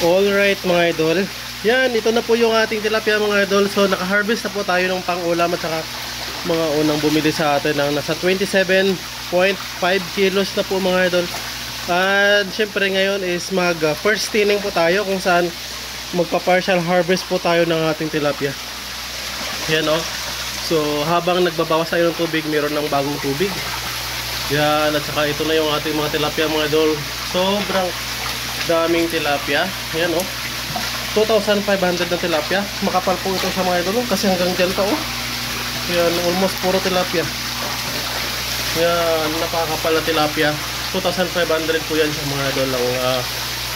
Alright mga idol. Yan, ito na po yung ating tilapia mga idol. So naka-harvest na po tayo ng pang-ulam at saka mga unang bumili sa atin ng nasa 27.5 kilos na po mga idol. At syempre ngayon is mag first thinning po tayo kung saan magpa-partial harvest po tayo ng ating tilapia. Yan o. So habang nagbabawas tayo ng tubig, meron ng bagong tubig. Yan, at saka ito na yung ating mga tilapia mga idol. Sobrang daming tilapia. Yan o. 2,500 na tilapia. Makapal po ito sa mga idol kasi hanggang dyan pa o. Yan, almost puro tilapia. Yan, napakapal na tilapia. 2,500 po yan sa mga idol ang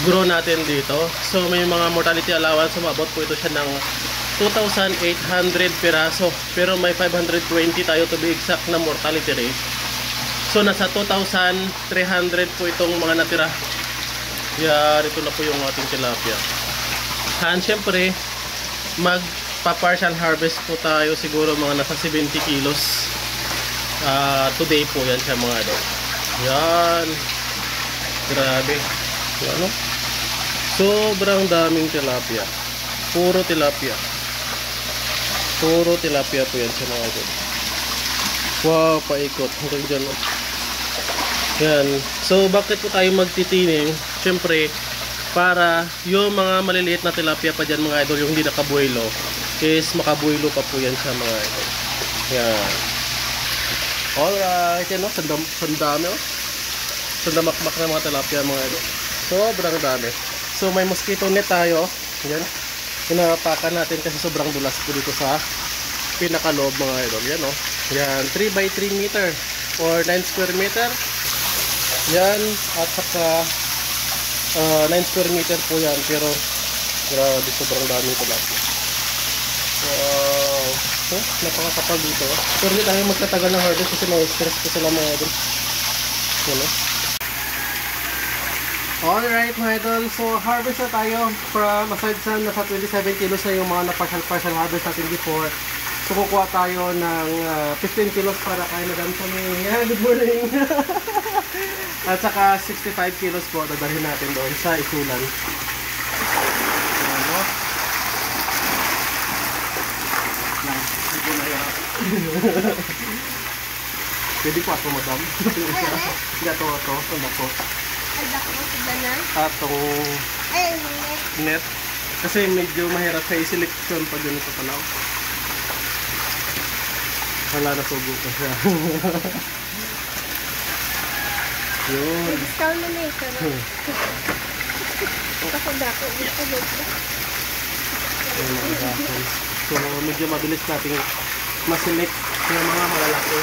grow natin dito. So may mga mortality allowance, umabot po ito siya ng 2,800 piraso. Pero may 520 tayo to be exact na mortality rate. So nasa 2,300 po itong mga natira. Yan, ito na po yung ating tilapia. And syempre magpa-partial harvest po tayo siguro mga nasa 70 kilos today po yan siya mga idol. Yan, grabe. Ano? Sobrang daming tilapia. Puro tilapia. Puro tilapia po yan siya mga idol. Wow, paikot hanggang dyan. Yan. So bakit po tayo magtitining? Syempre para yung mga maliliit na tilapia pa dyan mga idol, yung hindi nakabuelo, is makabuelo pa po yan sa mga idol. Yan. Alright, yan o, sandami o. Sandamakmak na mga tilapia mga idol. Sobrang dami. So may mosquito net tayo. Yan. Inapakan natin kasi sobrang dulas po dito sa pinakaloob mga idol. Yan o. Yan, 3 by 3 meter or 9 square meter. Yan, at saka 9 square meter po yan, pero grabe sobrang dami ito lang. Wow, napakakapal dito. Pero hindi tayo magtatagal ng harvest kasi may stress ko sila mga idol. Yan o. Alright mga idol, so harvest na tayo from aside sa nasa 27 kilos na yung mga na-partial harvest natin before. So kukuha tayo ng 15 kilos para kay Madam Sammy. Yeah, good morning! At saka 65 kilos po dadalhin natin doon sa isulan. Ano? Yan, hindi na yan. Pwede po ako Madam. Hindi ito. Ano po? Atong net. Kasi medyo mahirap sa selection pag ganito palaw. Wala na sugo pa siya. Yun. Discount na ito. Kasi dako. So medyo mabilis natin maselect yung mga malalaki.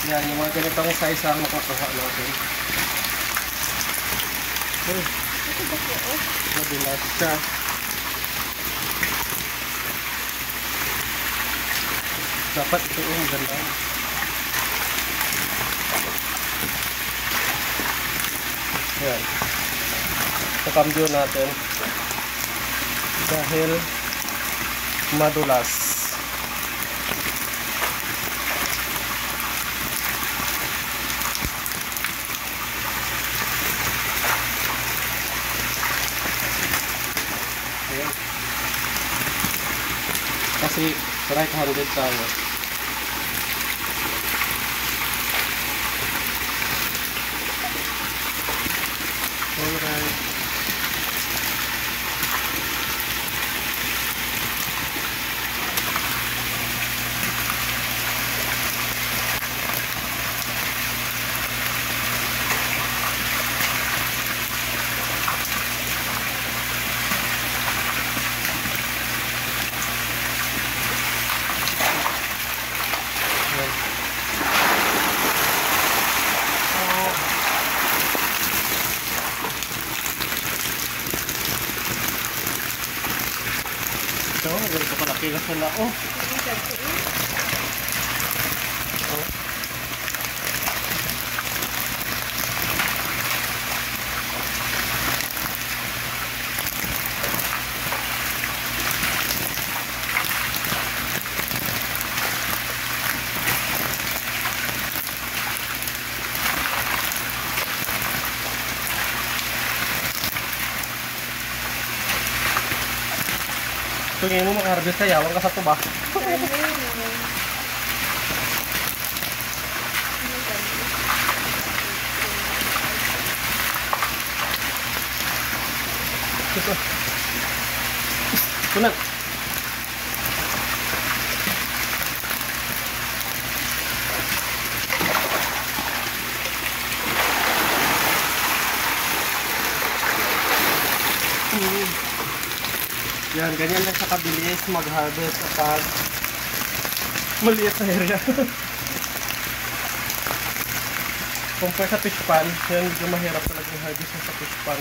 Yan, yung mga ganitong size ang makukuha natin. Mabilis siya. Dapat ito yung ganda. Yan. Pakambyo natin. Dahil madulas. Kasi right handed tayo. Alright. So, ganito kalaki na sila. Oh. Kung ngayon mo makaharvest ka, yawan ka sa tuba. Ito. Kunat. Yan, ganyan lang sa kabilis mag-harvest at maliit na area. Compare sa fish pan, yan medyo mahirap talaga yung harvest sa fish pan.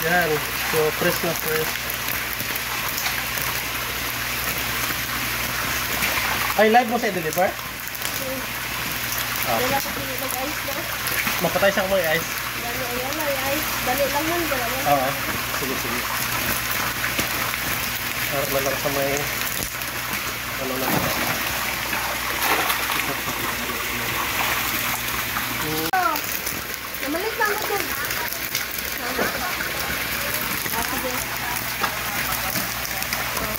Yan, so fresh na fresh. Ay, live mo sa i-deliver? Wala ko mag-ice na. Mapatay siya kung may ice. Dali, ayan, may ice. Dali lang man, dali lang. Oo, sige, sige. Harap na lang sa may ano na. Namalit lang ako. Sige.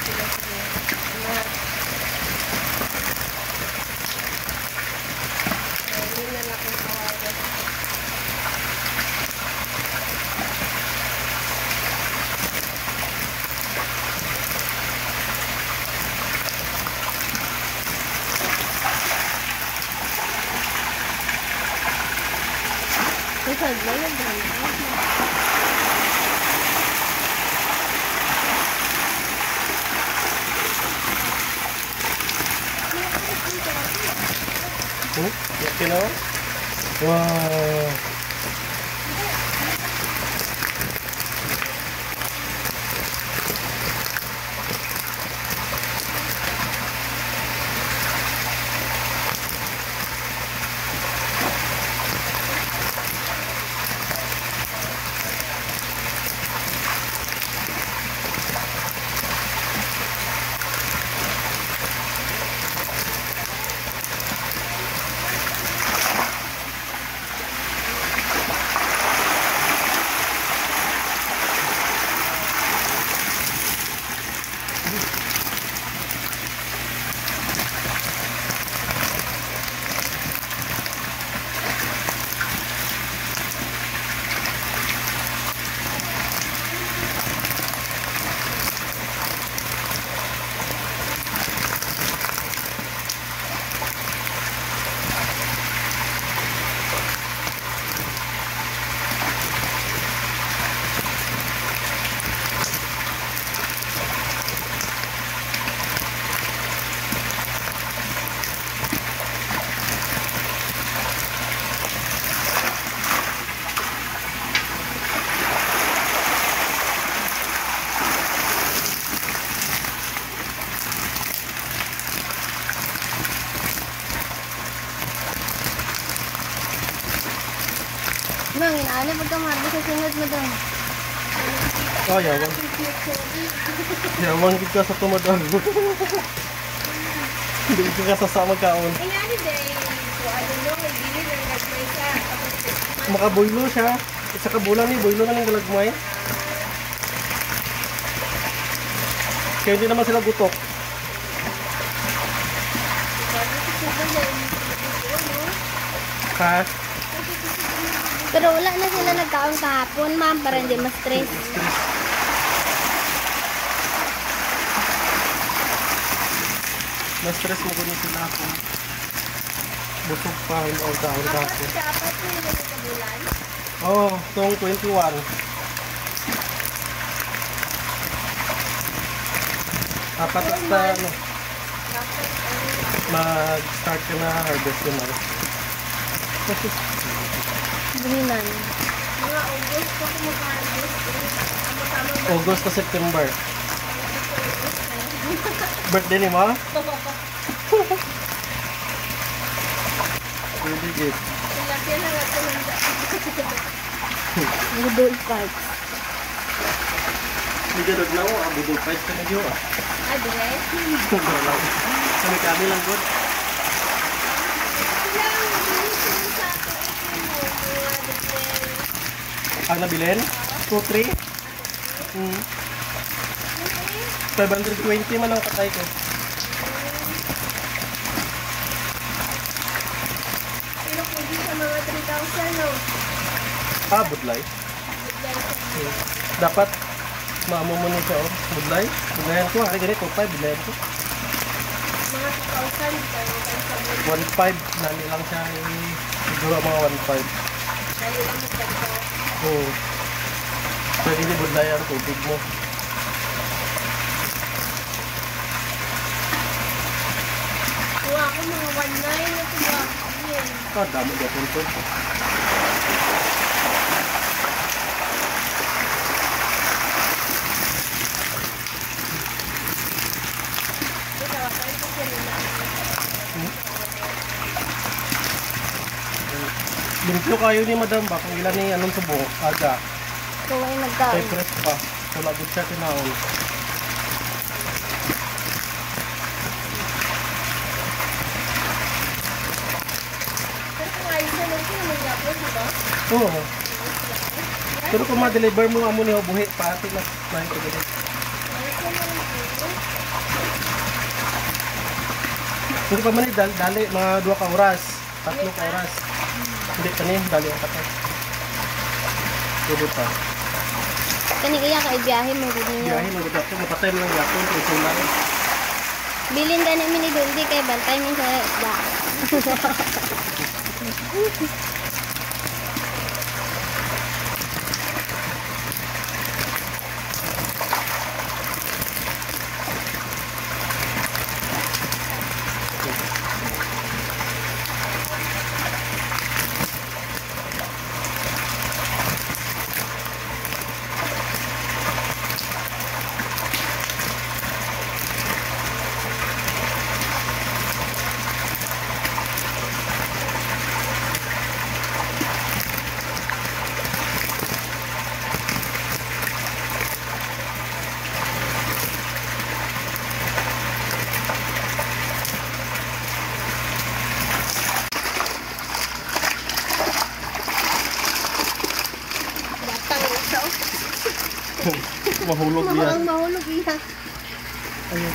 Sige, sige. Hindi na lang akong kawagan. Isag na yun. You know? Wow. Nang inaani pag kamado sa sunod mo daw. Oh, yawan. Yawan gid ka sa tumadang. Hindi ka kasasama kaon. Inaani day. So I don't know, may dili na nagmay sa. Makaboylo siya. Isa ka bulan ni boylo na ning galagmay. Kaya hindi naman sila gutok. Ha? Pero wala na sila nagkaon kahapon, ma'am, para hindi ma-stress. Na-stress mo gano'n sila ako. Busog pa, hindi ako kaon kako. Dapat mo yung nagkabulan? Oh, itong 21. Apat na ano, mag-start ka na harvest naman. Buhinan. Mga August ko mag-harvest. August to September. Birthday ni mo? Really good. Laki na nga ito ng Good old parts. Medyo daglaw, budol price ka medyo ah. Ay, dire. Kami kami lang good. Lang, bilisin sa akin. Mga dire. Ang nabilin? 2-3? 520 man ang katay ko. Pero pwede sa mga 3,000, no? Ah, budlay. Dapat maamo mo nito oh. Budlay. Budlayan ko. Hari ganito. 5. Budlayan ko. Mga 2,000, pero sa 1.5. Nani lang siya. Siguro mga 1.5. dali lang magkanta. Oo. Pwede ni budlayan tubig mo. Kuha ako mga 1,900 na tuwa. Yan. Ah, dami ka punto. Ito, tayo po siya nila. Limpyo kayo ni madam ba? Kung ilan ni anong subo? Aga. Kung ay Ay, nagkaan. press pa. Wala good siya tinaon. Pero kung ayos na lang siya, mag-upload, di ba? Oo. Pero kung ma-deliver mo amo ni buhi pa ati na ito ganito. Ayos na lang siya. Hindi pa man ni dali mga 2 ka oras, 3 ka oras. Hindi kani dali ang katay. Tulo pa. Kani iya ka ibiyahe mo gud niya. Biyahe mo gud mapatay mo ng yapon kung sulan. Bilin gani mi ni Dundi kay bantay mi sa isda. Batang usaw. Mahulog diyan. Ang mahulog iya. Ayun.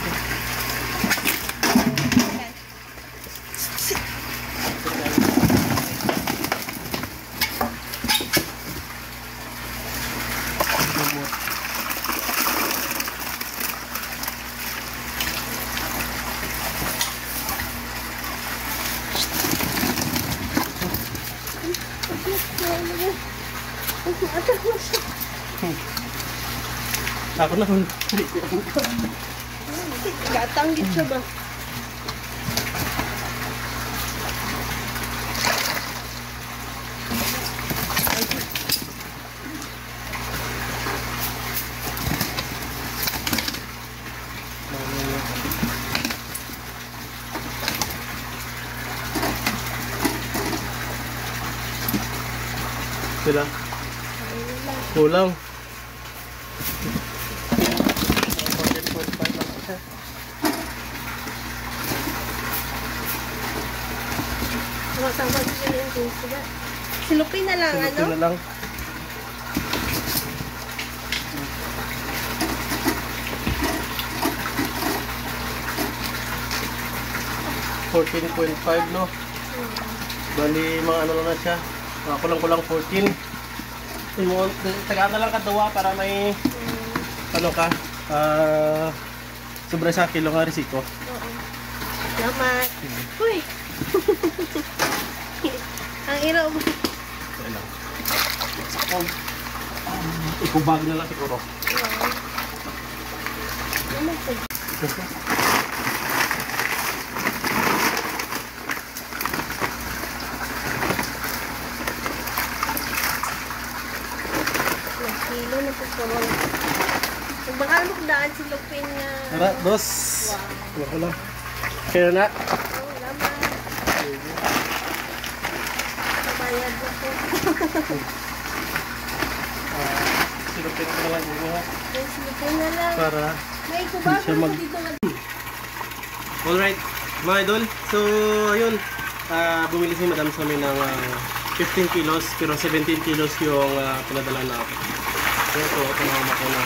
Ako na hulog. Gatang gid siya ba? Sila. Kulang. Tama sila yung gusto ba? Silupin na lang, Silupin ano? na lang. $14.5 no? Bali mga ano lang na siya. Mga kulang-kulang 14. Tagaan na lang kadawa para may ano ka sobra sa kilo nga risiko. Oo. Salamat. Uy! Ang iraw mo. Okay lang. Ikubag na lang siguro. Ano po? Kilo na po sa mga. Kung baka mo daan si Lupin nga. Tara, dos. Wow. Wala lang. Kaya na. Oh, salamat. Nabayad na po. silupin ko na lang dito ha. Silipin na lang. Para May hindi kubasa siya mo mag... dito. Alright, mga idol. So, ayun. Bumili si Madam sa amin ng 15 kilos, pero 17 kilos yung pinadala natin. Ito, tumama ko na.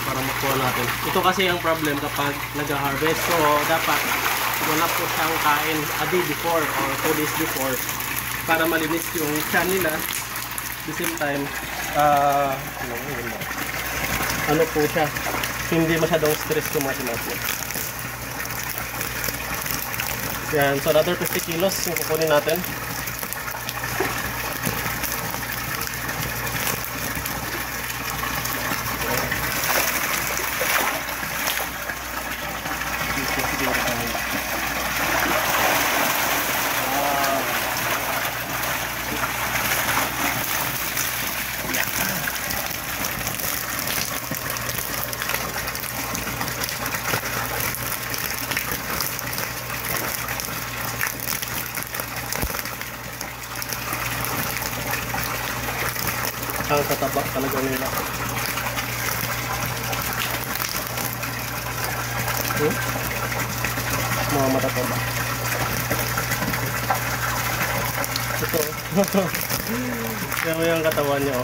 Para makuha natin. Ito kasi ang problem kapag nag-harvest. So, dapat wala po siyang kain a day before or 2 days before para malinis yung tiyan nila. At the same time, ano po siya, hindi masyadong stress yung mga tinatlo. Yan, so another 50 kilos yung kukunin natin. Ang kataba talaga nila. Mga matataba. Ito. Kaya mo yung katawan niya.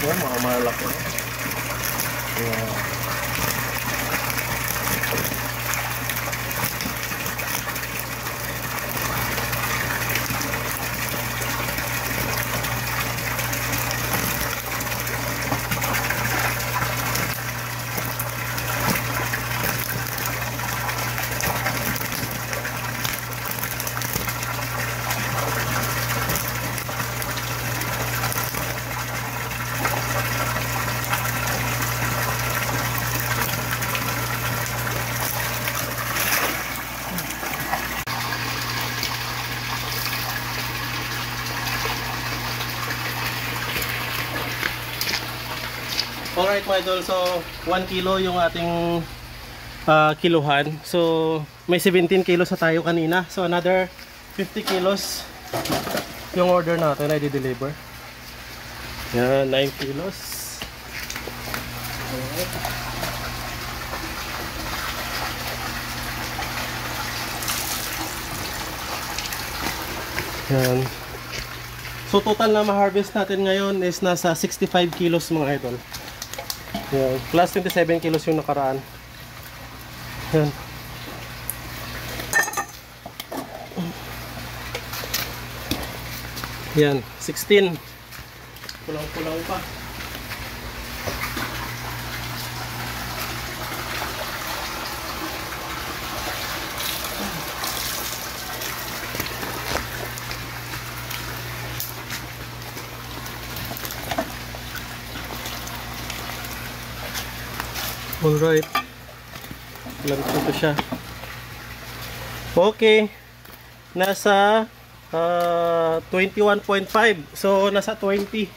Yan, mga malaki. Yan. Alright mga idol, so 1 kilo yung ating kiluhan. So may 17 kilos na tayo kanina. So another 50 kilos yung order natin ay di-deliver. Yan, 9 kilos. Alright. Yan. So total na ma-harvest natin ngayon is nasa 65 kilos mga idol. Yan. Plus 27 kilos yung nakaraan. Yan. Yan, 16. Kulang-kulang pa. Alright. Lang ito siya. Okay. Nasa 21.5. So, nasa 20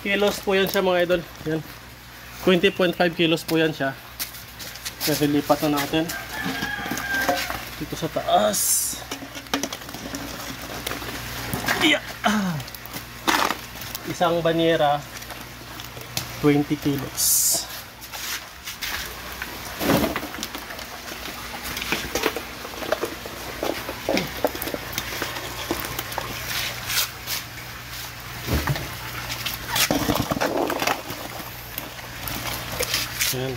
kilos po yan siya mga idol. Yan. 20.5 kilos po yan siya. Kasi lipat na natin. Dito sa taas. Yeah. Isang banyera, 20 kilos. Yan.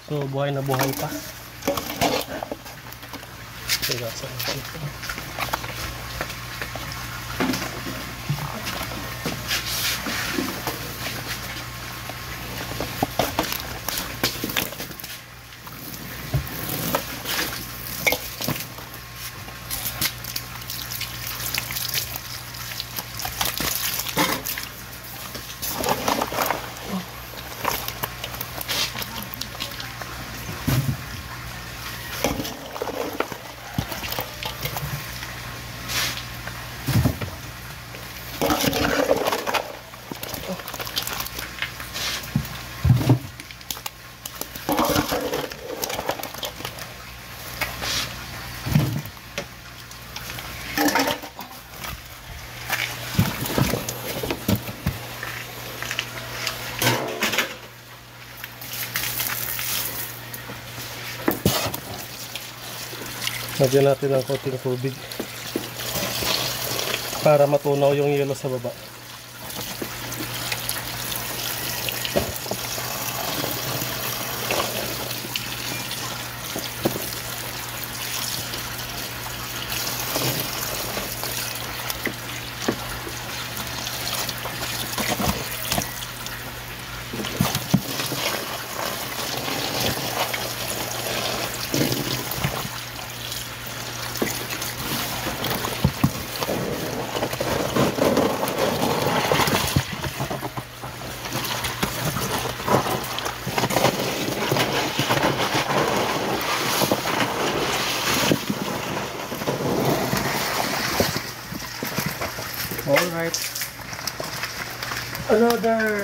So, buhay na buhay pa. Tigasan natin ito. Lagyan natin ng konting tubig para matunaw yung yelo sa baba. Alright. Another.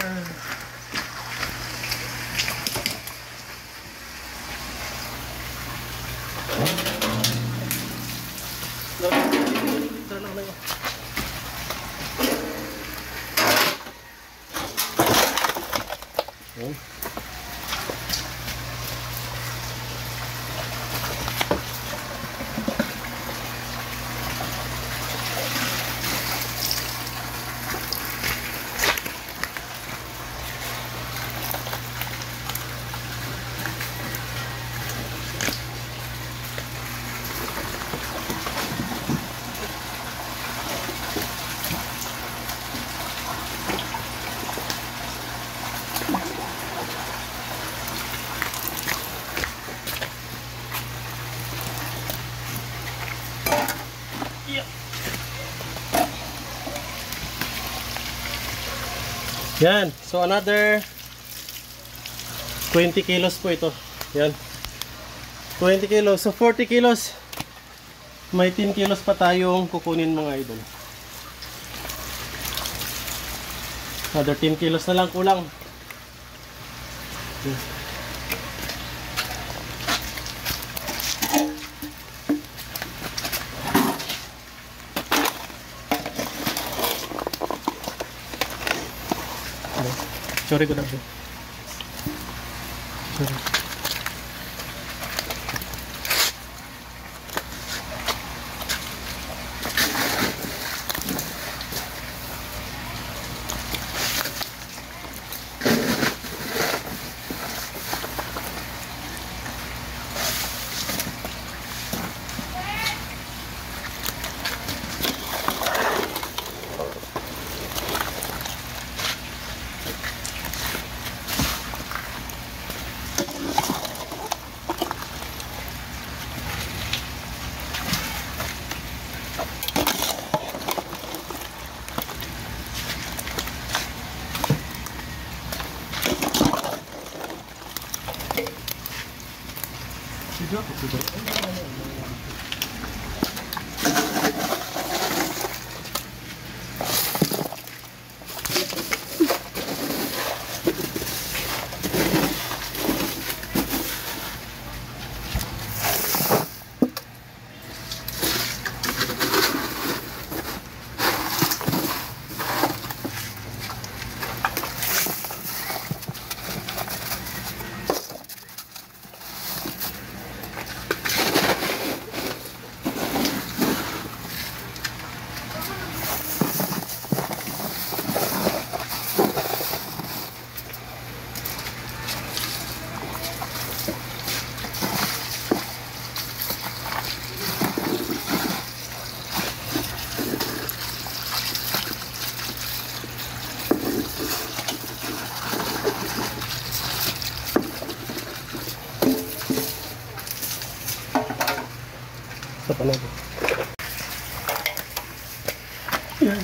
Yan. So another 20 kilos po ito. Yan. 20 kilos. So 40 kilos. May 10 kilos pa tayong kukunin mga idol. Another 10 kilos na lang kulang. Yan. Sorry ko na po. Sorry. Sa panalo. Yan.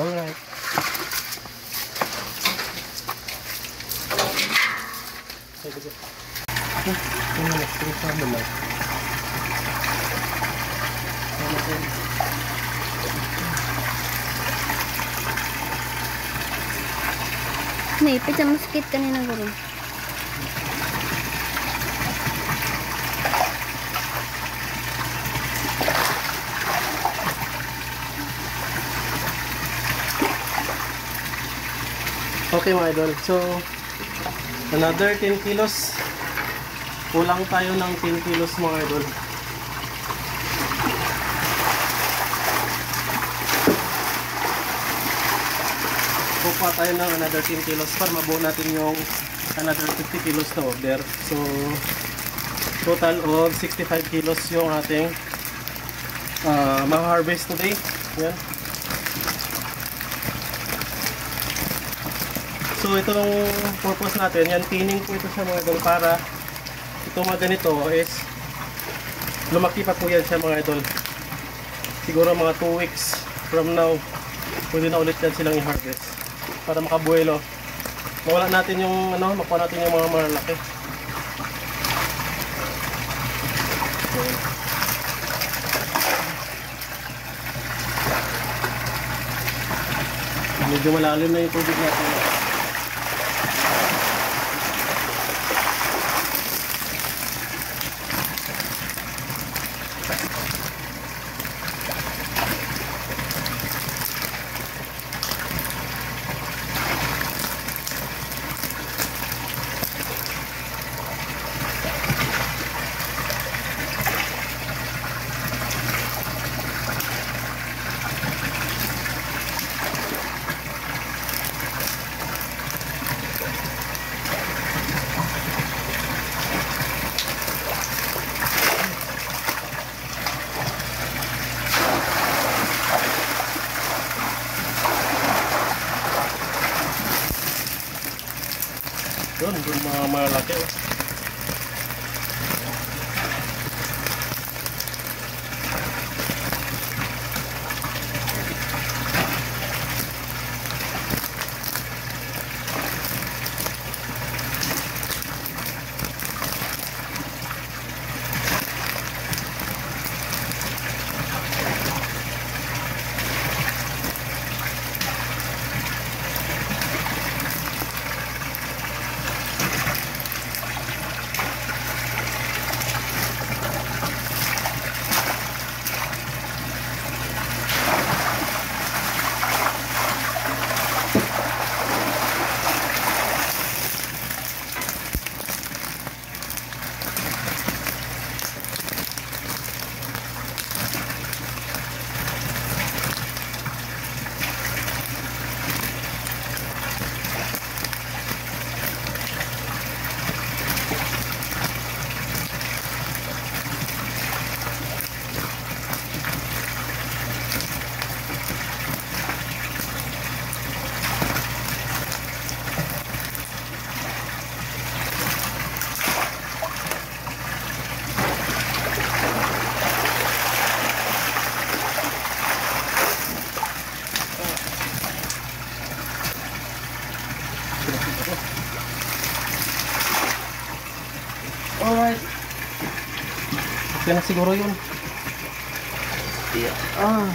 Alright. Naipit sa muskit kanina guro. Okay mga idol, so another 10 kilos. Kulang tayo ng 10 kilos mga idol. Kukuha tayo ng another 10 kilos para mabuo natin yung another 50 kilos na order. So total of 65 kilos yung ating ma-harvest today. Yan. So itong purpose natin, yan tinning po ito sa mga idol para itong mga ganito is lumaki pa po yan sa mga idol. Siguro mga 2 weeks from now pwede na ulit yan silang i-harvest para makabuelo. Mawala natin yung makuha natin yung mga malalaki. Medyo malalim na yung tubig natin. Doon mga malaki. Alright. Okay na siguro yun. Yeah.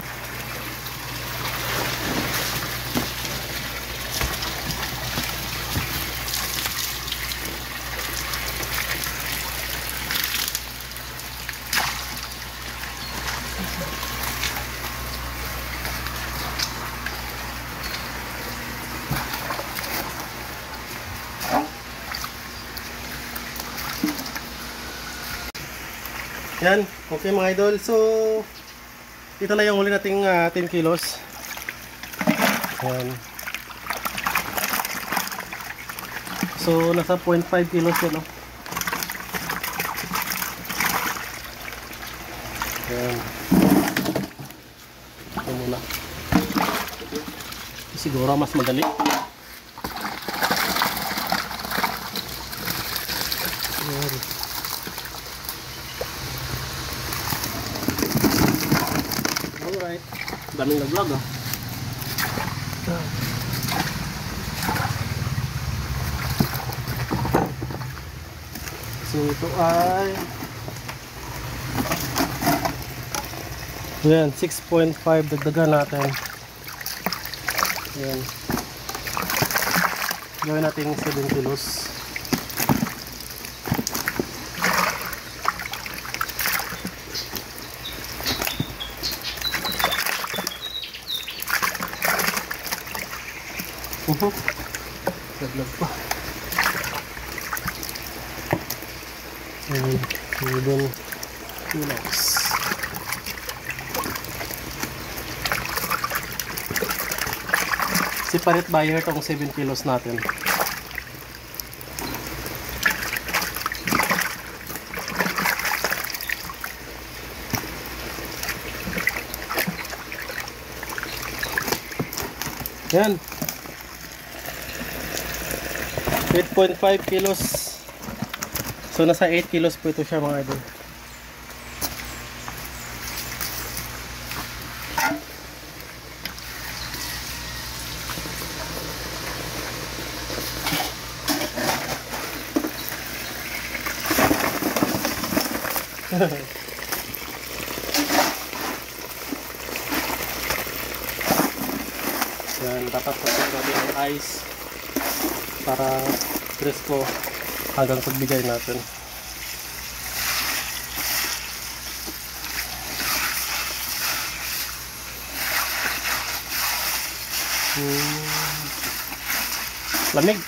Yan, okay mga idol. So, ito na yung huli nating 10 kilos. Yan. So, nasa 0.5 kilos yun, no? Yan. Ito muna. Siguro mas madali. Yan. Alright. Daming nag-vlog, ah. So ito ay yan, 6.5 dagdagan natin. Yan. Gawin natin 7 kilos. Dagdag pa. Ayan, 7 kilos. Separate buyer tong 7 kilos natin. Yan. 8.5 kilos. So nasa 8 kilos po ito siya mga idol. Yan, dapat pagpapit natin ng ice para presko hanggang pagbigay natin. Lamig.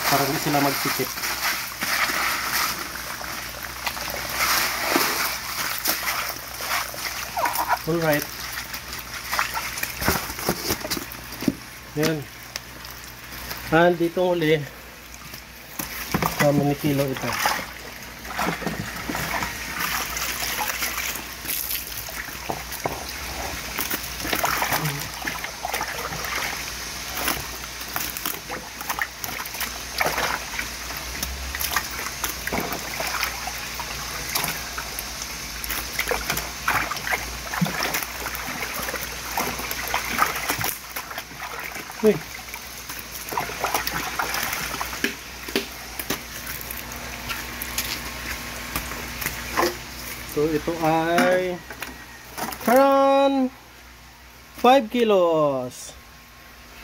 Para hindi sila magsikip. Alright. Yan. And dito uli, how many kilo ito? Uy. So ito ay around 5 kilos.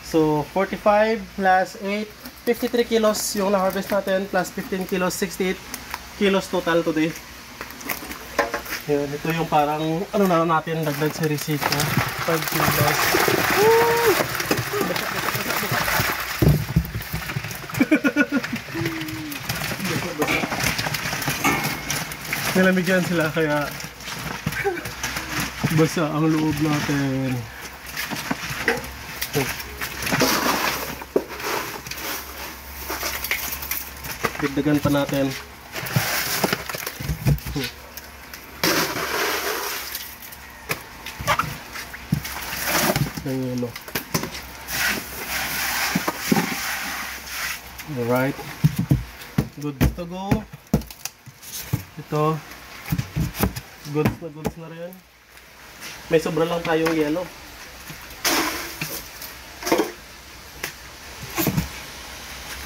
So 45 plus 8, 53 kilos yung na-harvest natin plus 15 kilos, 68 kilos total today. Yan, ito yung parang ano na natin dagdag sa receipt ko. 5 kilos. Woo! Nilamigyan sila kaya basa ang loob natin. Dagdagan pa natin. Ng yelo. Alright. Good to go. Ito. Goods na rin. May sobra lang tayong yelo.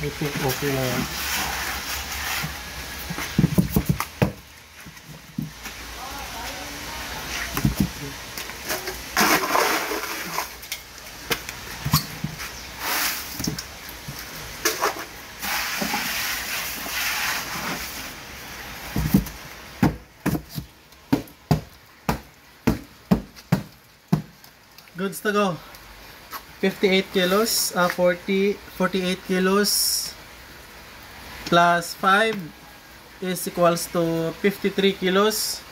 I think okay na yan. Goods to go. 58 kilos, 48 kilos plus 5 is equals to 53 kilos.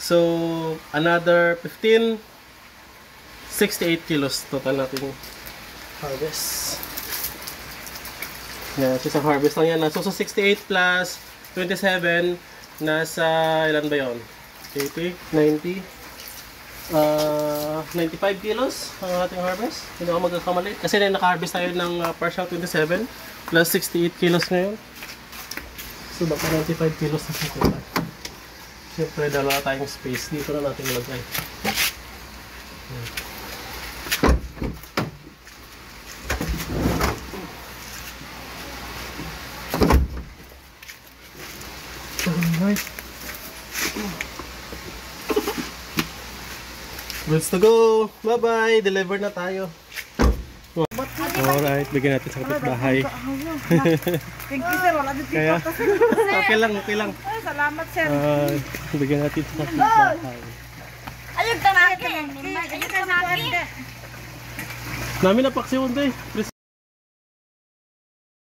So, another 15, 68 kilos total natin harvest. Yan, so isang harvest lang yan. So, sa 68 plus 27, nasa, ilan ba yun? 80, 90, 95 kilos ang ating harvest. Hindi ako magkakamali. Kasi naka-harvest tayo ng partial 27 plus 68 kilos ngayon. So, baka 95 kilos na sa total. Siyempre, dalawa tayong space. Dito na natin ilagay. Alright. Goods to go! Bye-bye! Deliver na tayo. Alright, bigyan natin sa kapitbahay. Thank you, sir. Wala din Kaya, okay lang, okay lang. Ay, salamat, sir. Bigyan natin sa kapitbahay. Ayun, tanaki. Ayun ka na po, ande. Namin na paksiyon, day.